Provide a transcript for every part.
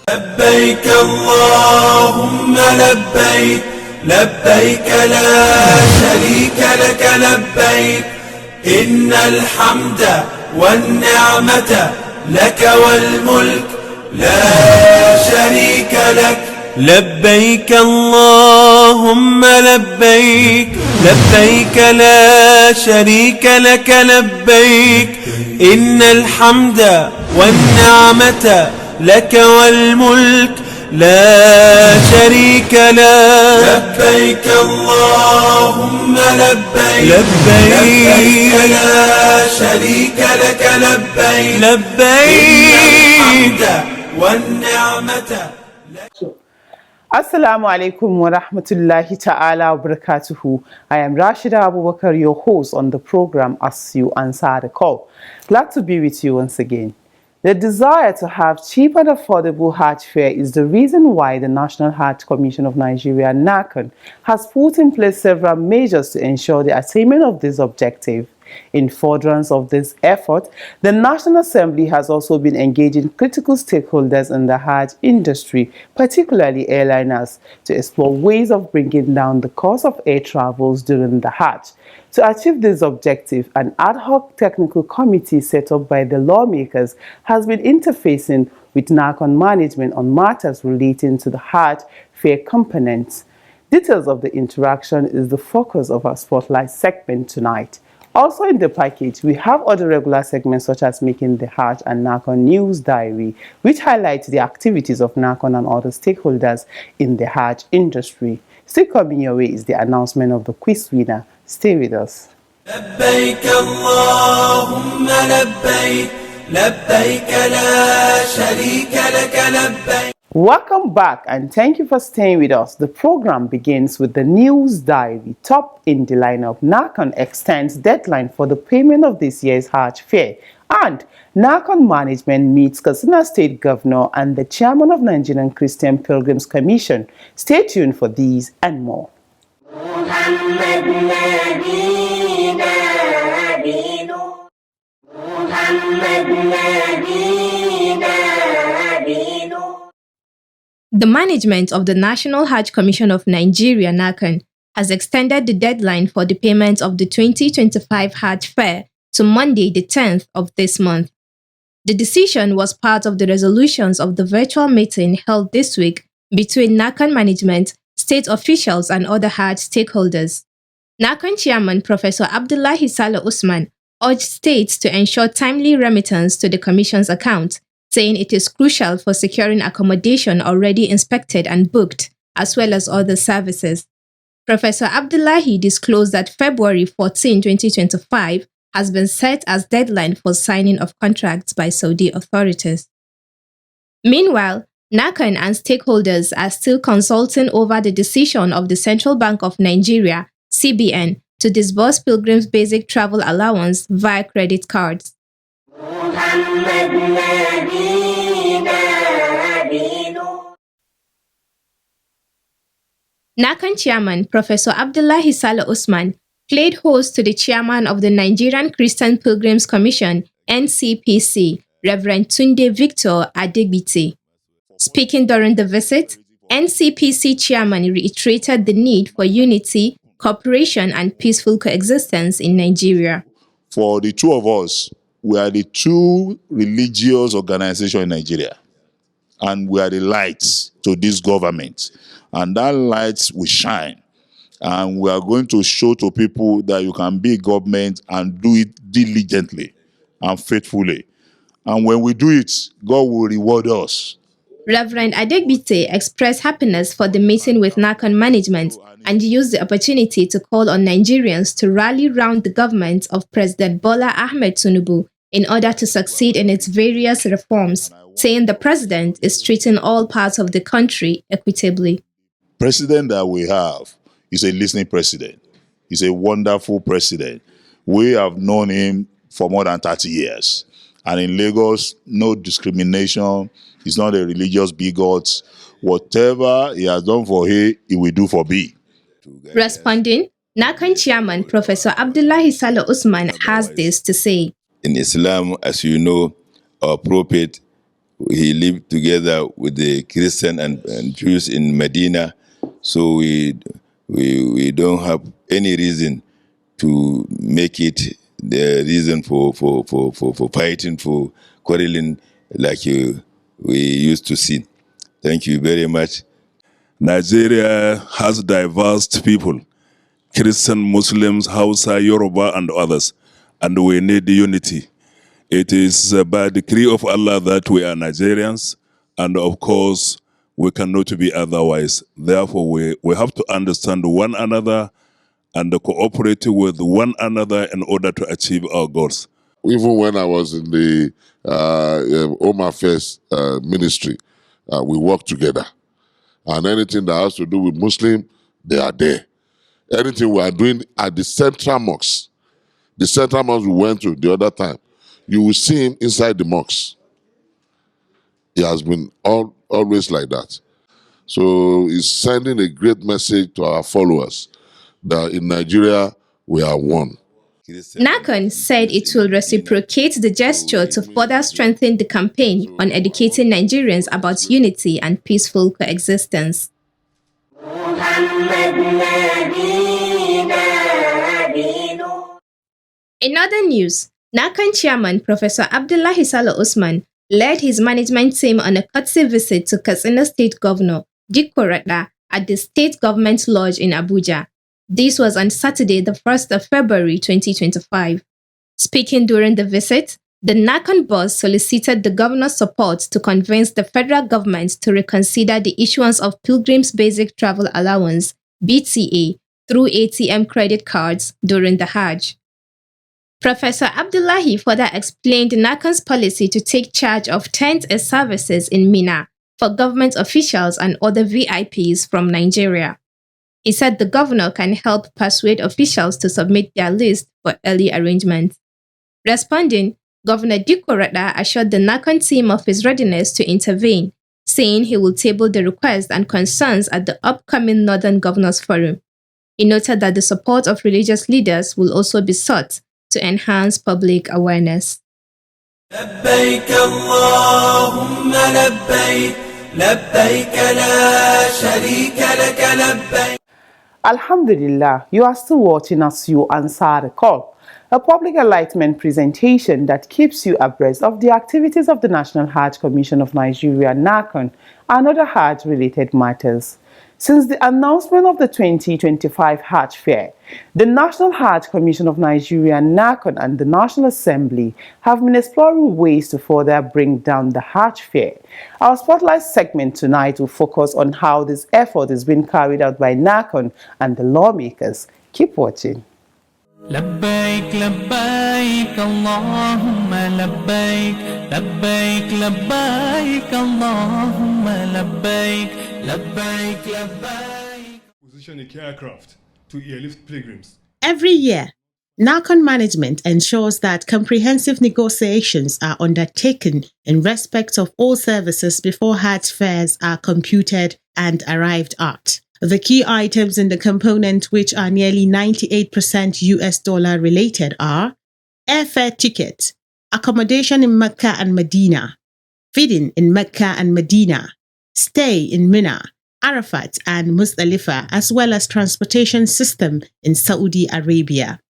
لبيك اللهم لبيك لبيك لا شريك لك لبيك إن الحمد والنعمة لك والملك لا شريك لك لبيك اللهم لبيك لبيك لا شريك لك لبيك إن الحمد والنعمة لك والملك لا شريك لك لبيك اللهم لبيك لبيك لا شريك لك لبيك لبيك والنعمة. Assalamu alaikum wa rahmatullahi ta'ala wa barakatuhu. I am Rashida Abubakar, your host on the program As You Answer the Call. Glad to be with you once again. The desire to have cheap and affordable Hajj fare is the reason why the National Hajj Commission of Nigeria, NAHCON, has put in place several measures to ensure the attainment of this objective. In furtherance of this effort, the National Assembly has also been engaging critical stakeholders in the Hajj industry, particularly airliners, to explore ways of bringing down the cost of air travels during the Hajj. To achieve this objective, an ad hoc technical committee set up by the lawmakers has been interfacing with NAHCON management on matters relating to the Hajj fare components. Details of the interaction is the focus of our Spotlight segment tonight. Also in the package, we have other regular segments such as Making the Hajj and NAHCON News Diary, which highlights the activities of NAHCON and other stakeholders in the Hajj industry. Still coming your way is the announcement of the quiz winner. Stay with us. لبيك اللهم لبيك لبيك لا شريك لك لبيك. Welcome back and thank you for staying with us. The program begins with the News Diary. Top in the lineup, NAHCON extends deadline for the payment of this year's Hajj fare. And NAHCON management meets Katsina State Governor and the Chairman of Nigerian Christian Pilgrims Commission. Stay tuned for these and more. The management of the National Hajj Commission of Nigeria, NAHCON, has extended the deadline for the payment of the 2025 Hajj fare to Monday, the 10th of this month. The decision was part of the resolutions of the virtual meeting held this week between NAHCON management, state officials, and other Hajj stakeholders. NAHCON Chairman Professor Abdullahi Saleh Usman urged states to ensure timely remittance to the Commission's account, saying it is crucial for securing accommodation already inspected and booked, as well as other services. Professor Abdullahi disclosed that February 14, 2025 has been set as deadline for signing of contracts by Saudi authorities. Meanwhile, NAHCON and stakeholders are still consulting over the decision of the Central Bank of Nigeria, CBN, to disburse pilgrims' basic travel allowance via credit cards. NAHCON Chairman Professor Abdullahi Saleh Usman played host to the Chairman of the Nigerian Christian Pilgrims Commission, NCPC, Reverend Tunde Victor Adegbite. Speaking during the visit, NCPC Chairman reiterated the need for unity, cooperation, and peaceful coexistence in Nigeria. For the two of us, we are the two religious organizations in Nigeria, and we are the lights to this government, and that light will shine, and we are going to show to people that you can be government and do it diligently and faithfully, and when we do it, God will reward us. Reverend Adegbite expressed happiness for the meeting with NAHCON management and used the opportunity to call on Nigerians to rally round the government of President Bola Ahmed Tinubu in order to succeed in its various reforms, saying the president is treating all parts of the country equitably. President that we have is a listening president. He's a wonderful president. We have known him for more than 30 years. And in Lagos, no discrimination. He's not a religious bigot. Whatever he has done for A, he will do for B. Responding, NAHCON Chairman Professor Abdullahi Saleh Usman has this to say. In Islam, as you know, our Prophet he lived together with the Christian and Jews in Medina, so we don't have any reason to make it the reason for fighting, for quarreling like we used to see. Thank you very much. Nigeria has diverse people, Christian, Muslims, Hausa, Yoruba, and others, and we need unity. It is by decree of Allah that we are Nigerians, and of course, we cannot be otherwise. Therefore, we have to understand one another and cooperate with one another in order to achieve our goals. Even when I was in the Home Affairs ministry, we worked together. And anything that has to do with Muslim, they are there. Anything we are doing at the central mosque we went to the other time, you will see him inside the mosque. He has been always like that. So he's sending a great message to our followers that in Nigeria, we are one. NAHCON said it will reciprocate the gesture to further strengthen the campaign on educating Nigerians about unity and peaceful coexistence. In other news, NAHCON chairman Professor Abdullahi Saleh Usman led his management team on a courtesy visit to Katsina State Governor Dikko Radda at the State Government Lodge in Abuja. This was on Saturday, the 1st of February 2025. Speaking during the visit, the NAHCON boss solicited the governor's support to convince the federal government to reconsider the issuance of Pilgrims Basic Travel Allowance (BTA) through ATM credit cards during the Hajj. Professor Abdullahi further explained NAHCON's policy to take charge of tent services in Mina for government officials and other VIPs from Nigeria. He said the governor can help persuade officials to submit their list for early arrangement. Responding, Governor Dikko Radda assured the NAHCON team of his readiness to intervene, saying he will table the requests and concerns at the upcoming Northern Governors Forum. He noted that the support of religious leaders will also be sought to enhance public awareness. لبيك اللهم لبيك لبيك لا شريك لك لبيك. Alhamdulillah, you are still watching as you answer the call, a public enlightenment presentation that keeps you abreast of the activities of the National Hajj Commission of Nigeria, NAHCON, and other Hajj-related matters. Since the announcement of the 2025 Hajj Fair, the National Hajj Commission of Nigeria, NAHCON, and the National Assembly have been exploring ways to further bring down the Hajj Fair. Our Spotlight segment tonight will focus on how this effort is being carried out by NAHCON and the lawmakers. Keep watching. لبيك لبيك اللهم لبيك لبيك لبيك اللهم لبيك لبيك لبيك. Position a aircraft to airlift pilgrims. Every year, NAHCON management ensures that comprehensive negotiations are undertaken in respect of all services before Hajj fares are computed and arrived at. The key items in the component, which are nearly 98% US dollar related, are airfare ticket, accommodation in Mecca and Medina, feeding in Mecca and Medina, stay in Mina, Arafat and Muzdalifah, as well as transportation system in Saudi Arabia.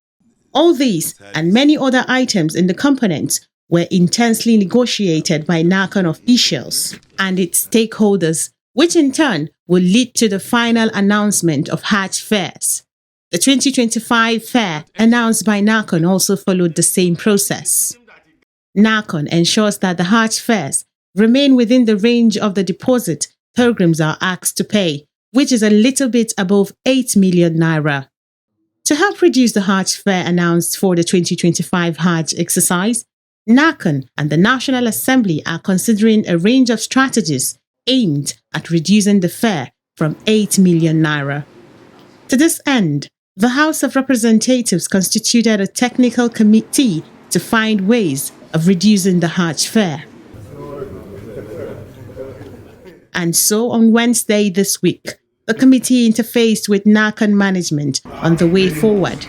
All these and many other items in the components were intensely negotiated by NAHCON officials and its stakeholders, which in turn will lead to the final announcement of Hajj fares. The 2025 fair announced by NAHCON also followed the same process. NAHCON ensures that the Hajj fares remain within the range of the deposit pilgrims are asked to pay, which is a little bit above 8 million naira. To help reduce the Hajj fare announced for the 2025 Hajj exercise, NAHCON and the National Assembly are considering a range of strategies aimed at reducing the fare from 8 million naira. To this end, the House of Representatives constituted a technical committee to find ways of reducing the Hajj fare. And so on Wednesday this week, the committee interfaced with NAHCON management on the way forward.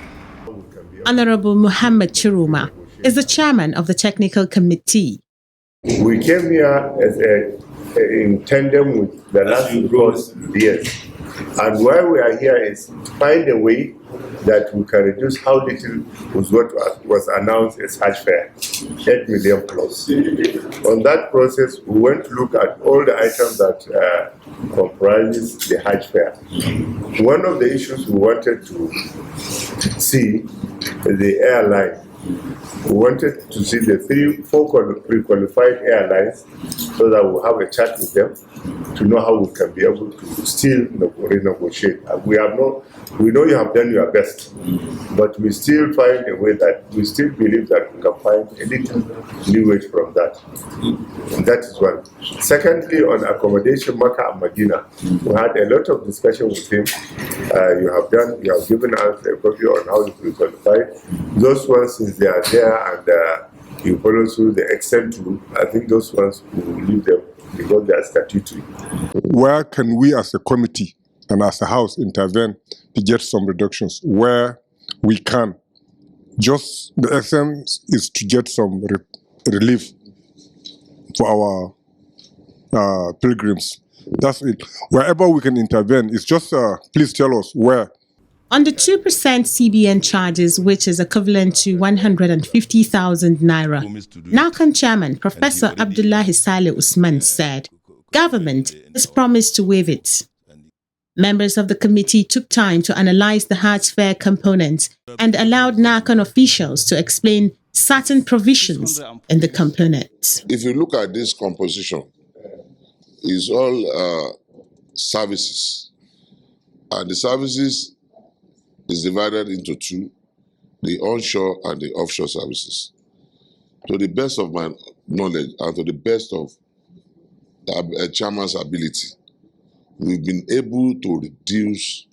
Honorable Muhammad Chiruma is the chairman of the technical committee. We came here as in tandem with the last report, yes. And why we are here is to find a way that we can reduce how little was what was announced as Hajj fare, 8 million plus. On that process, we went to look at all the items that comprises the Hajj fare. One of the issues we wanted to see is the airline. We wanted to see the 4 pre-qualified airlines so that we'll have a chat with them to know how we can be able to still renegotiate. And we know you have done your best, but we still find a way that we still believe that we can find a little leeway from that. And that is one. Secondly, on accommodation, Makkah and Medina, we had a lot of discussion with him. You have given us a copy on how to pre-qualify. Those ones, since they are there and you follow through the extent to, I think those ones we will leave them because they are statutory. Where can we as a committee and as a house intervene to get some reductions where we can? Just the essence is to get some relief for our pilgrims. That's it. Wherever we can intervene, it's just please tell us where. On the 2% CBN charges, which is equivalent to 150,000 naira, NAHCON chairman Professor Abdullahi Saleh Usman said, government has promised to waive it. Members of the committee took time to analyze the Hajj fare components and allowed NAHCON officials to explain certain provisions in the component. If you look at this composition, it's all services. And the services is divided into two, the onshore and the offshore services. To the best of my knowledge and to the best of the chairman's ability, we've been able to reduce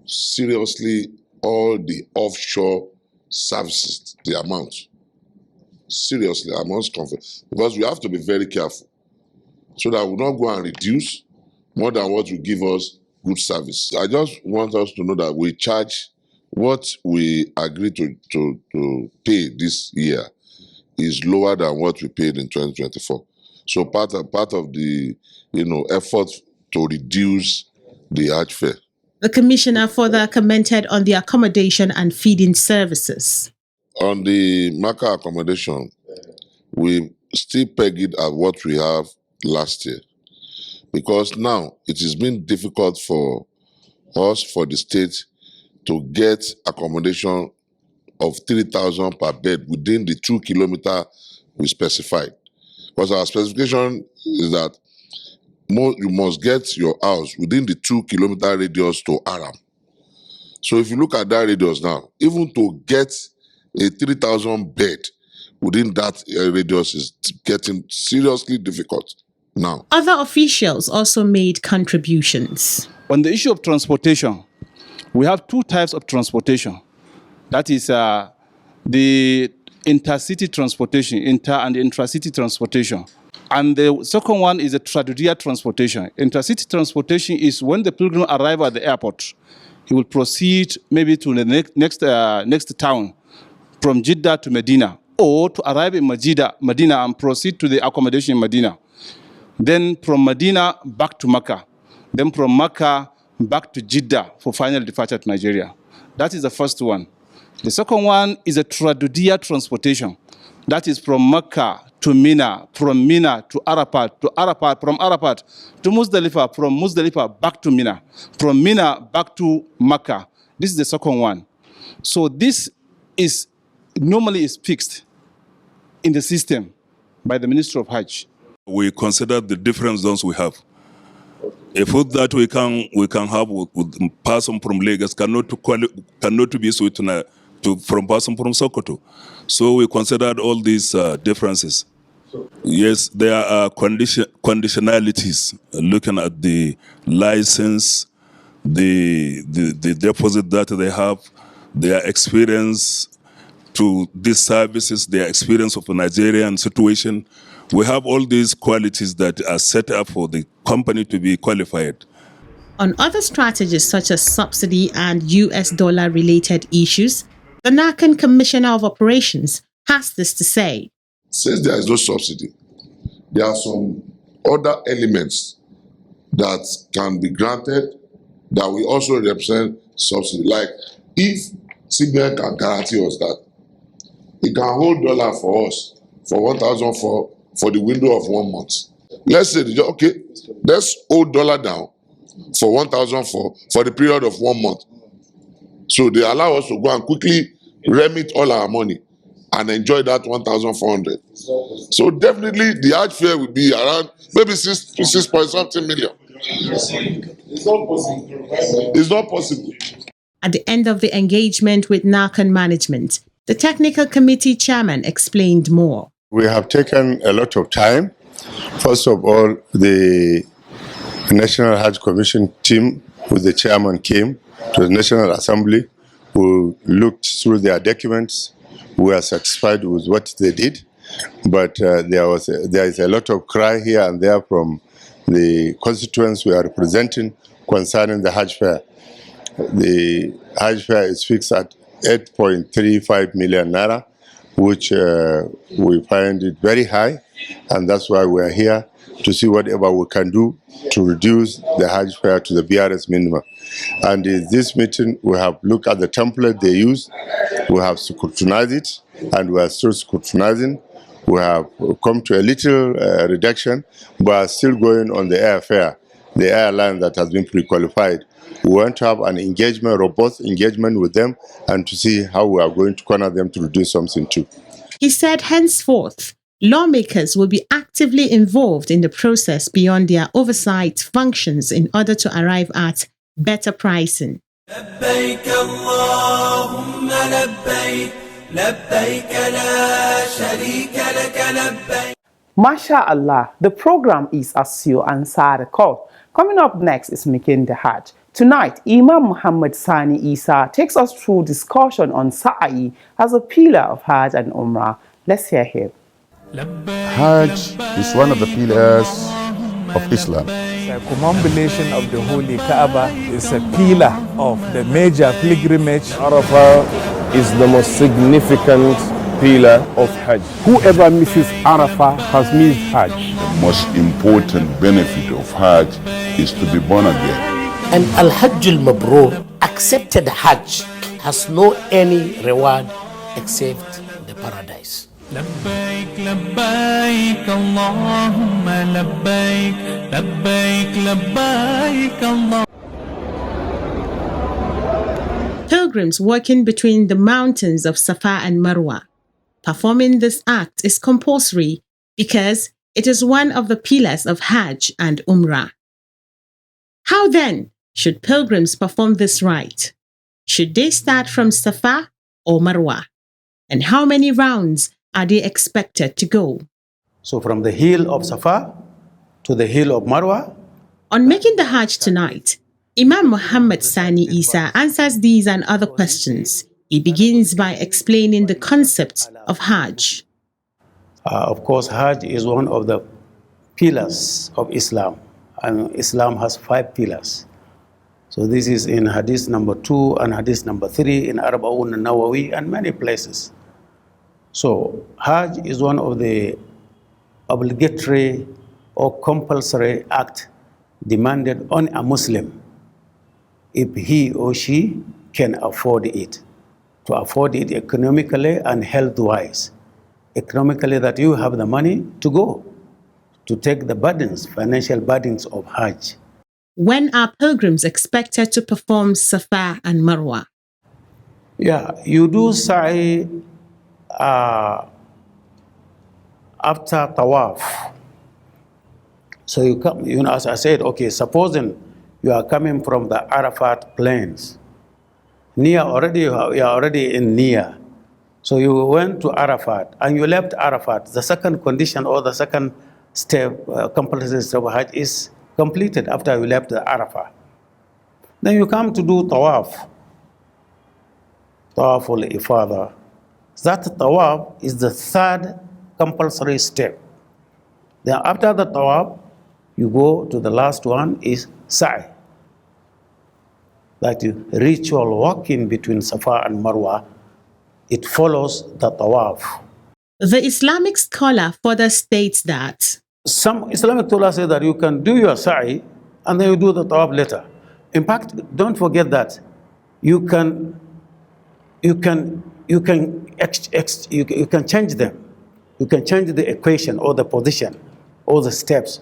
seriously all the offshore services, the amount. Seriously, I must confess, because we have to be very careful so that we don't go and reduce more than what will give us good service. I just want us to know that we charge what we agreed to pay this year is lower than what we paid in 2024. So part of the effort to reduce the Hajj fare. The commissioner further commented on the accommodation and feeding services. On the Makkah accommodation, we still peg it at what we have last year. Because now it has been difficult for us, for the state, to get accommodation of 3,000 per bed within the 2 kilometer we specified. Because our specification is that you must get your house within the 2 kilometer radius to Aram. So if you look at that radius now, even to get a 3,000 bed within that radius is getting seriously difficult now. Other officials also made contributions. On the issue of transportation, we have two types of transportation. That is the intercity transportation, inter and intracity transportation. And the second one is the traditional transportation. Intercity transportation is when the pilgrim arrives at the airport, he will proceed maybe to the next town, from Jeddah to Medina, or to arrive in Medina and proceed to the accommodation in Medina. Then from Medina back to Makkah. Then from Makkah back to Jeddah for final departure to Nigeria. That is the first one. The second one is a traditional transportation. That is from Makkah to Mina, from Mina to Arafat, from Arafat to Muzdalifah, from Muzdalifah back to Mina, from Mina back to Makkah. This is the second one. So this is normally fixed in the system by the Ministry of Hajj. We consider the different zones we have. A food that we can have with person from Lagos cannot be switched from person from Sokoto. So we considered all these differences. Yes, there are conditionalities looking at the license, the deposit that they have, their experience to these services, their experience of the Nigerian situation. We have all these qualities that are set up for the company to be qualified. On other strategies such as subsidy and US dollar related issues, the NAHCON Commissioner of Operations has this to say. Since there is no subsidy, there are some other elements that can be granted that will also represent subsidy. Like if CBN can guarantee us that it can hold dollar for us for 1,004 for the window of 1 month. Let's say, okay, let's hold dollar down for 1,004 for the period of 1 month. So they allow us to go and quickly remit all our money and enjoy that 1,400. So definitely the Hajj fare will be around maybe 6 point something million. It's not possible. It's not possible. At the end of the engagement with NAHCON management, the technical committee chairman explained more. We have taken a lot of time. First of all, the National Hajj Commission team with the chairman came to the National Assembly, who looked through their documents. We are satisfied with what they did, but there is a lot of cry here and there from the constituents we are representing concerning the Hajj fare. The Hajj fare is fixed at 8.35 million naira, which we find it very high, and that's why we are here to see whatever we can do to reduce the Hajj fare to the BRS minimum. And in this meeting, we have looked at the template they use, we have scrutinized it, and we are still scrutinizing. We have come to a little reduction, but are still going on the airfare, the airline that has been pre-qualified. We want to have an engagement, robust engagement with them, and to see how we are going to corner them to reduce something too. He said henceforth, lawmakers will be actively involved in the process beyond their oversight functions in order to arrive at better pricing. لبيك اللهم لبيك لبيك لا شريك لك لبيك. MashaAllah, the program is As You Answer the Call. Coming up next is Making the Hajj. Tonight, Imam Muhammad Sani Isa takes us through discussion on Sa'i as a pillar of Hajj and Umrah. Let's hear him. Hajj is one of the pillars of Islam. The circumambulation of the Holy Kaaba is a pillar of the major pilgrimage. Arafah is the most significant pillar of Hajj. Whoever misses Arafah has missed Hajj. The most important benefit of Hajj is to be born again. And Al-Hajj al-Mabrur, accepted Hajj, has no any reward except the paradise. لبيك لبيك اللهم لبيك لبيك لبيك الله. Pilgrims walking between the mountains of Safa and Marwa. Performing this act is compulsory because it is one of the pillars of Hajj and Umrah. How then should pilgrims perform this rite? Should they start from Safa or Marwa? And how many rounds are they expected to go? So from the hill of Safa to the hill of Marwa. On Making the Hajj tonight, Imam Muhammad Sani Isa answers these and other questions. He begins by explaining the concept of Hajj. Of course, Hajj is one of the pillars of Islam. And Islam has 5 pillars. So this is in Hadith number 2 and Hadith number 3 in Arba'un Nawawi and many places. So Hajj is one of the obligatory or compulsory act demanded on a Muslim if he or she can afford it. To afford it economically and health-wise. Economically, that you have the money to go, to take the burdens, financial burdens of Hajj. When are pilgrims expected to perform Safa and Marwa? Yeah, you do Sa'i after Tawaf. So you come, as I said, okay, supposing you are coming from the Arafat plains. You are already in Nia. So you went to Arafat and you left Arafat. The second condition or the second step, compulsory step of Hajj is completed after you left the Arafat. Then you come to do Tawaf. Tawaful Ifada. That Tawaf is the third compulsory step. Then after the Tawaf, you go to the last one is Sa'i. That ritual walking between Safa and Marwa, it follows the Tawaf. The Islamic scholar further states that some Islamic scholars say that you can do your sa'i and then you do the tawaf later. In fact, don't forget that you can change them. You can change the equation or the position or the steps.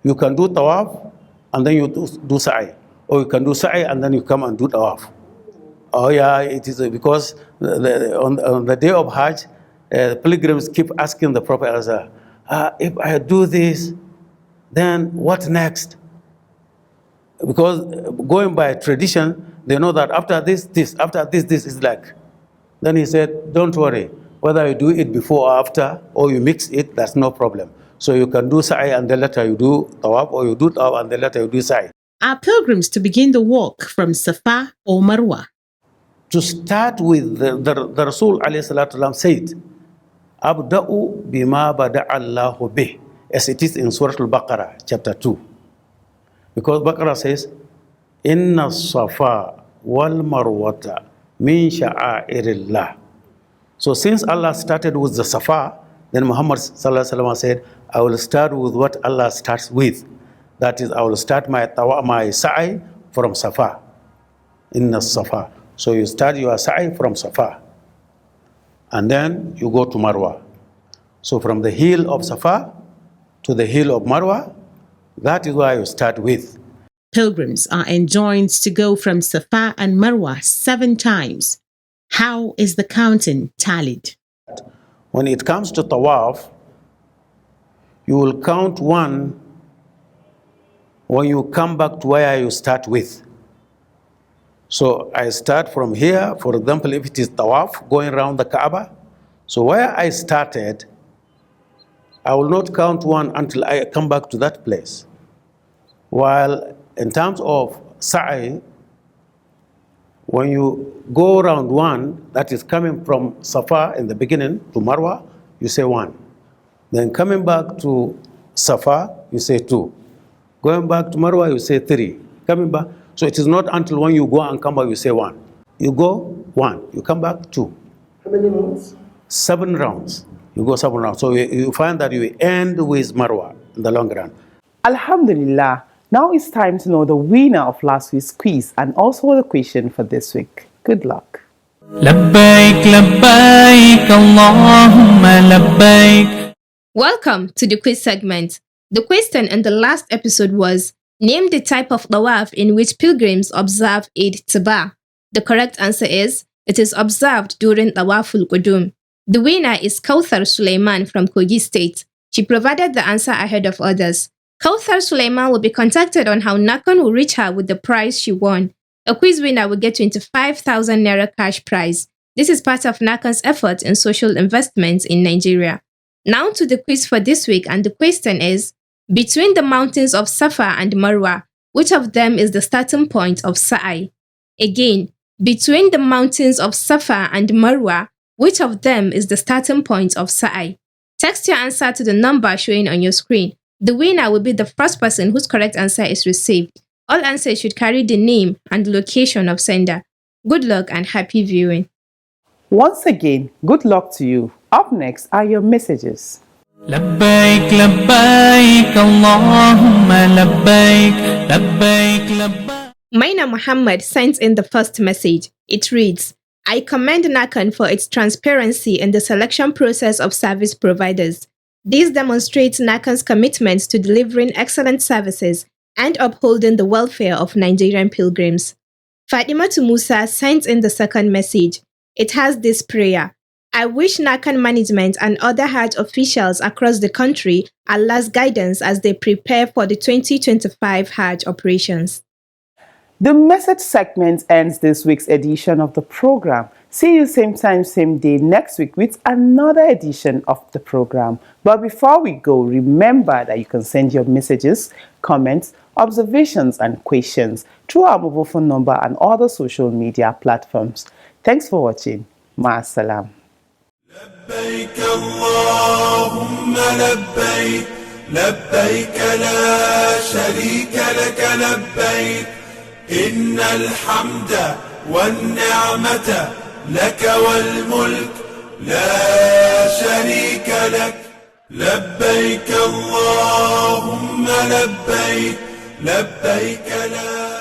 You can do tawaf and then you do sa'i, or you can do sa'i and then you come and do tawaf. Oh yeah, it is because on the day of Hajj, pilgrims keep asking the Prophet, if I do this, then what next? Because going by tradition, they know that after this, after this is like. Then he said, don't worry, whether you do it before or after, or you mix it, that's no problem. So you can do sa'i and then later you do tawaf, or you do tawaf and then later you do sa'i. Are pilgrims to begin the walk from Safa or Marwa? To start with, the Rasul ﷺ said, Abda'u bima bada'allahu bih, as it is in Surah Al-Baqarah, chapter 2. Because Baqarah says, Inna Safa wal Marwata min sha'airillah. So since Allah started with the Safa, then Muhammad ﷺ said, I will start with what Allah starts with. That is, I will start my sa'i from Safa. Inna Safa. So you start your sa'i from Safa. And then you go to Marwa. So from the hill of Safa to the hill of Marwa, that is where you start with. Pilgrims are enjoined to go from Safa and Marwa 7 times. How is the counting tallied? When it comes to tawaf, you will count 1 when you come back to where you start with. So I start from here, for example, if it is tawaf, going around the Kaaba. So where I started, I will not count 1 until I come back to that place. While in terms of sa'i, when you go around 1, that is coming from Safa in the beginning to Marwa, you say 1. Then coming back to Safa, you say 2. Going back to Marwa, you say 3. Coming back. So it is not until when you go and come back, you say 1. You go 1, you come back 2. How many rounds? 7 rounds. You go 7 rounds. So you find that you end with Marwa in the long run. Alhamdulillah. Now it's time to know the winner of last week's quiz and also the question for this week. Good luck. لبيك لبيك اللهم لبيك. Welcome to the quiz segment. The question in the last episode was, name the type of tawaf in which pilgrims observe Eid Tiba. The correct answer is, it is observed during Tawaful Qudum. The winner is Kauthar Suleiman from Kogi State. She provided the answer ahead of others. Kauthar Suleiman will be contacted on how NAHCON will reach her with the prize she won. A quiz winner will get 25,000 Naira cash prize. This is part of NAHCON's effort in social investments in Nigeria. Now to the quiz for this week, and the question is, between the mountains of Safa and Marwa, which of them is the starting point of sa'i? Again, between the mountains of Safa and Marwa, which of them is the starting point of sa'i? Text your answer to the number showing on your screen. The winner will be the first person whose correct answer is received. All answers should carry the name and location of sender. Good luck and happy viewing. Once again, good luck to you. Up next are your messages. لبيك لبيك اللهم لبيك لبيك لبيك. Maina Muhammad sends in the first message. It reads, I commend NAHCON for its transparency in the selection process of service providers. This demonstrates NAHCON's commitment to delivering excellent services and upholding the welfare of Nigerian pilgrims. Fatima Musa sends in the second message. It has this prayer. I wish NAHCON management and other Hajj officials across the country Allah's guidance as they prepare for the 2025 Hajj operations. The message segment ends this week's edition of the program. See you same time, same day next week with another edition of the program. But before we go, remember that you can send your messages, comments, observations, and questions through our mobile phone number and other social media platforms. Thanks for watching. Ma'asalam. لبيك اللهم لبيك لبيك لا شريك لك لبيك إن الحمد والنعمة لك والملك لا شريك لك لبيك اللهم لبيك لبيك لا